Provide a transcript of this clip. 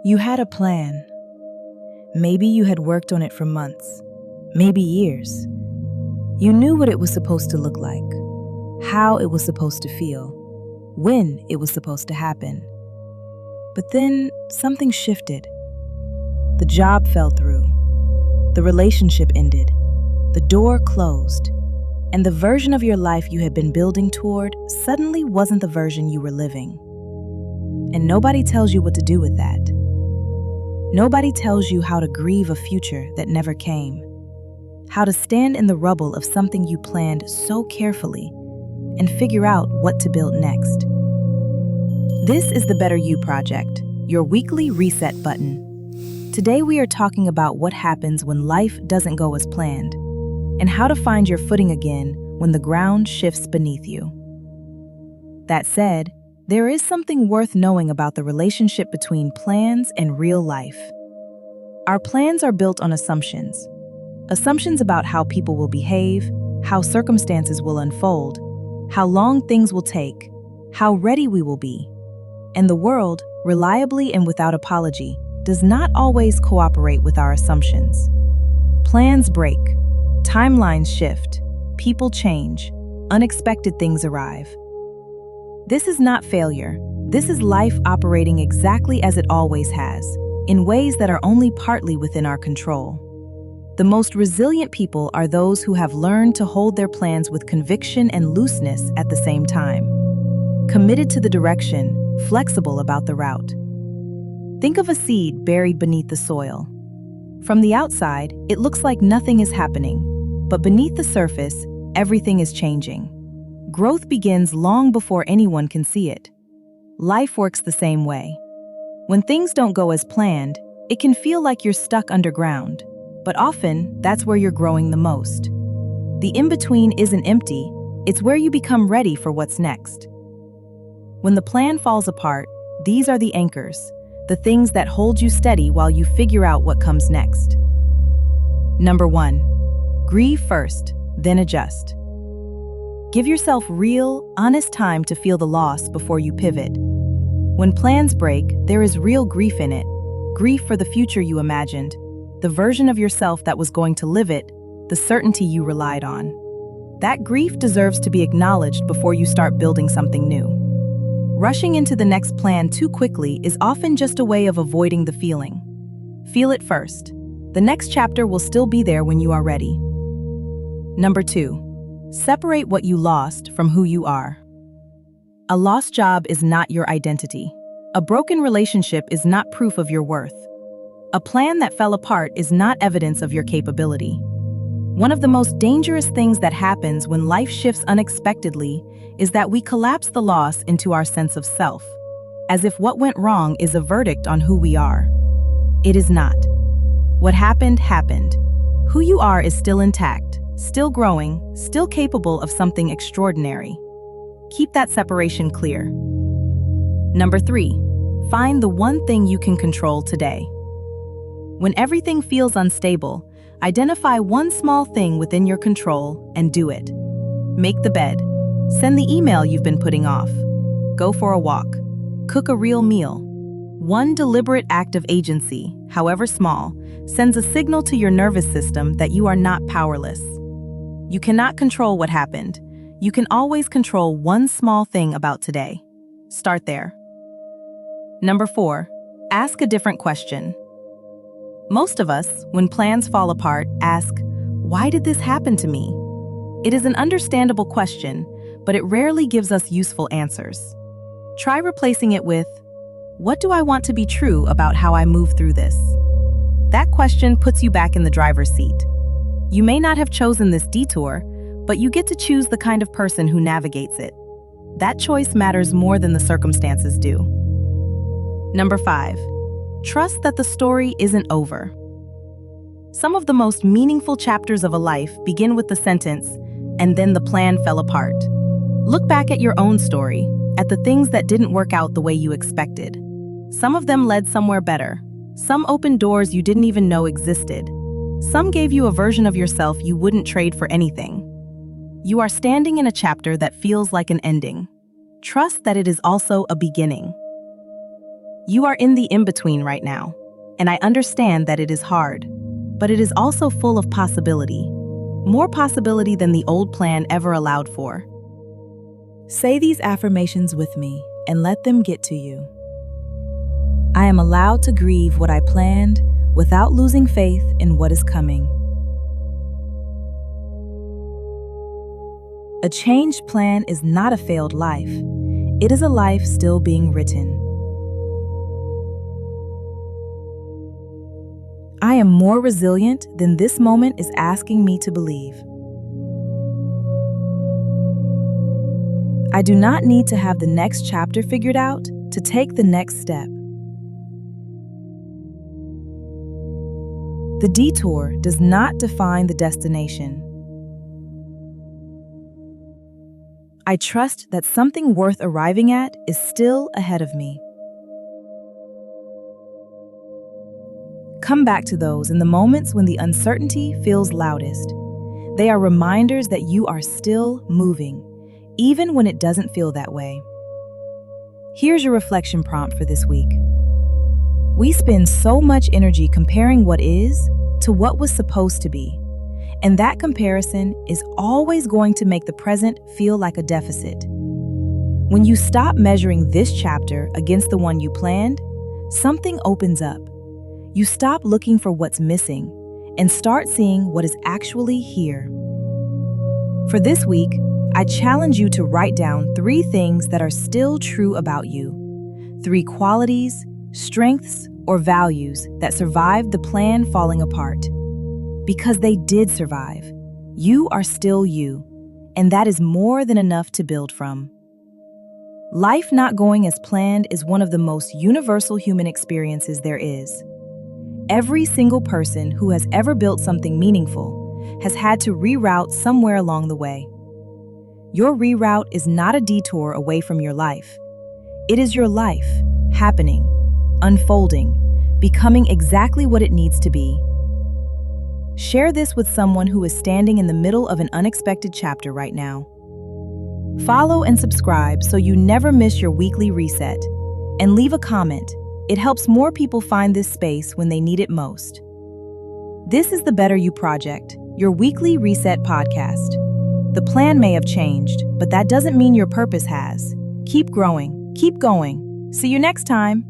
You had a plan. Maybe you had worked on it for months, maybe years. You knew what it was supposed to look like, how it was supposed to feel, when it was supposed to happen. But then something shifted. The job fell through. The relationship ended. The door closed. And the version of your life you had been building toward suddenly wasn't the version you were living. And nobody tells you what to do with that. Nobody tells you how to grieve a future that never came, how to stand in the rubble of something you planned so carefully and figure out what to build next. This is the Better You Project, your weekly reset button. Today we are talking about what happens when life doesn't go as planned and how to find your footing again when the ground shifts beneath you. That said, there is something worth knowing about the relationship between plans and real life. Our plans are built on assumptions. Assumptions about how people will behave, how circumstances will unfold, how long things will take, how ready we will be. And the world, reliably and without apology, does not always cooperate with our assumptions. Plans break, timelines shift, people change, unexpected things arrive. This is not failure. This is life operating exactly as it always has, in ways that are only partly within our control. The most resilient people are those who have learned to hold their plans with conviction and looseness at the same time. Committed to the direction, flexible about the route. Think of a seed buried beneath the soil. From the outside, it looks like nothing is happening, but beneath the surface, everything is changing. Growth begins long before anyone can see it. Life works the same way. When things don't go as planned, it can feel like you're stuck underground, but often that's where you're growing the most. The in-between isn't empty, it's where you become ready for what's next. When the plan falls apart, these are the anchors, the things that hold you steady while you figure out what comes next. Number 1. Grieve first, then adjust. Give yourself real, honest time to feel the loss before you pivot. When plans break, there is real grief in it. Grief for the future you imagined, the version of yourself that was going to live it, the certainty you relied on. That grief deserves to be acknowledged before you start building something new. Rushing into the next plan too quickly is often just a way of avoiding the feeling. Feel it first. The next chapter will still be there when you are ready. Number 2. Separate what you lost from who you are. A lost job is not your identity. A broken relationship is not proof of your worth. A plan that fell apart is not evidence of your capability. One of the most dangerous things that happens when life shifts unexpectedly is that we collapse the loss into our sense of self, as if what went wrong is a verdict on who we are. It is not. What happened, happened. Who you are is still intact, still growing, still capable of something extraordinary. Keep that separation clear. Number 3, find the one thing you can control today. When everything feels unstable, identify one small thing within your control and do it. Make the bed. Send the email you've been putting off. Go for a walk. Cook a real meal. One deliberate act of agency, however small, sends a signal to your nervous system that you are not powerless. You cannot control what happened. You can always control one small thing about today. Start there. Number 4, ask a different question. Most of us, when plans fall apart, ask, "Why did this happen to me?" It is an understandable question, but it rarely gives us useful answers. Try replacing it with, "What do I want to be true about how I move through this?" That question puts you back in the driver's seat. You may not have chosen this detour, but you get to choose the kind of person who navigates it. That choice matters more than the circumstances do. Number 5, trust that the story isn't over. Some of the most meaningful chapters of a life begin with the sentence, "And then the plan fell apart." Look back at your own story, at the things that didn't work out the way you expected. Some of them led somewhere better. Some opened doors you didn't even know existed. Some gave you a version of yourself you wouldn't trade for anything. You are standing in a chapter that feels like an ending. Trust that it is also a beginning. You are in the in-between right now, and I understand that it is hard, but it is also full of possibility. More possibility than the old plan ever allowed for. Say these affirmations with me and let them get to you. I am allowed to grieve what I planned without losing faith in what is coming. A changed plan is not a failed life. It is a life still being written. I am more resilient than this moment is asking me to believe. I do not need to have the next chapter figured out to take the next step. The detour does not define the destination. I trust that something worth arriving at is still ahead of me. Come back to those in the moments when the uncertainty feels loudest. They are reminders that you are still moving, even when it doesn't feel that way. Here's your reflection prompt for this week. We spend so much energy comparing what is to what was supposed to be, and that comparison is always going to make the present feel like a deficit. When you stop measuring this chapter against the one you planned, something opens up. You stop looking for what's missing and start seeing what is actually here. For this week, I challenge you to write down 3 things that are still true about you. 3 qualities, strengths, or values that survived the plan falling apart. Because they did survive. You are still you, and that is more than enough to build from. Life not going as planned is one of the most universal human experiences there is. Every single person who has ever built something meaningful has had to reroute somewhere along the way. Your reroute is not a detour away from your life. It is your life, happening, unfolding, becoming exactly what it needs to be. Share this with someone who is standing in the middle of an unexpected chapter right now. Follow and subscribe so you never miss your weekly reset. And leave a comment. It helps more people find this space when they need it most. This is the Better You Project, your weekly reset podcast. The plan may have changed, but that doesn't mean your purpose has. Keep growing, keep going. See you next time.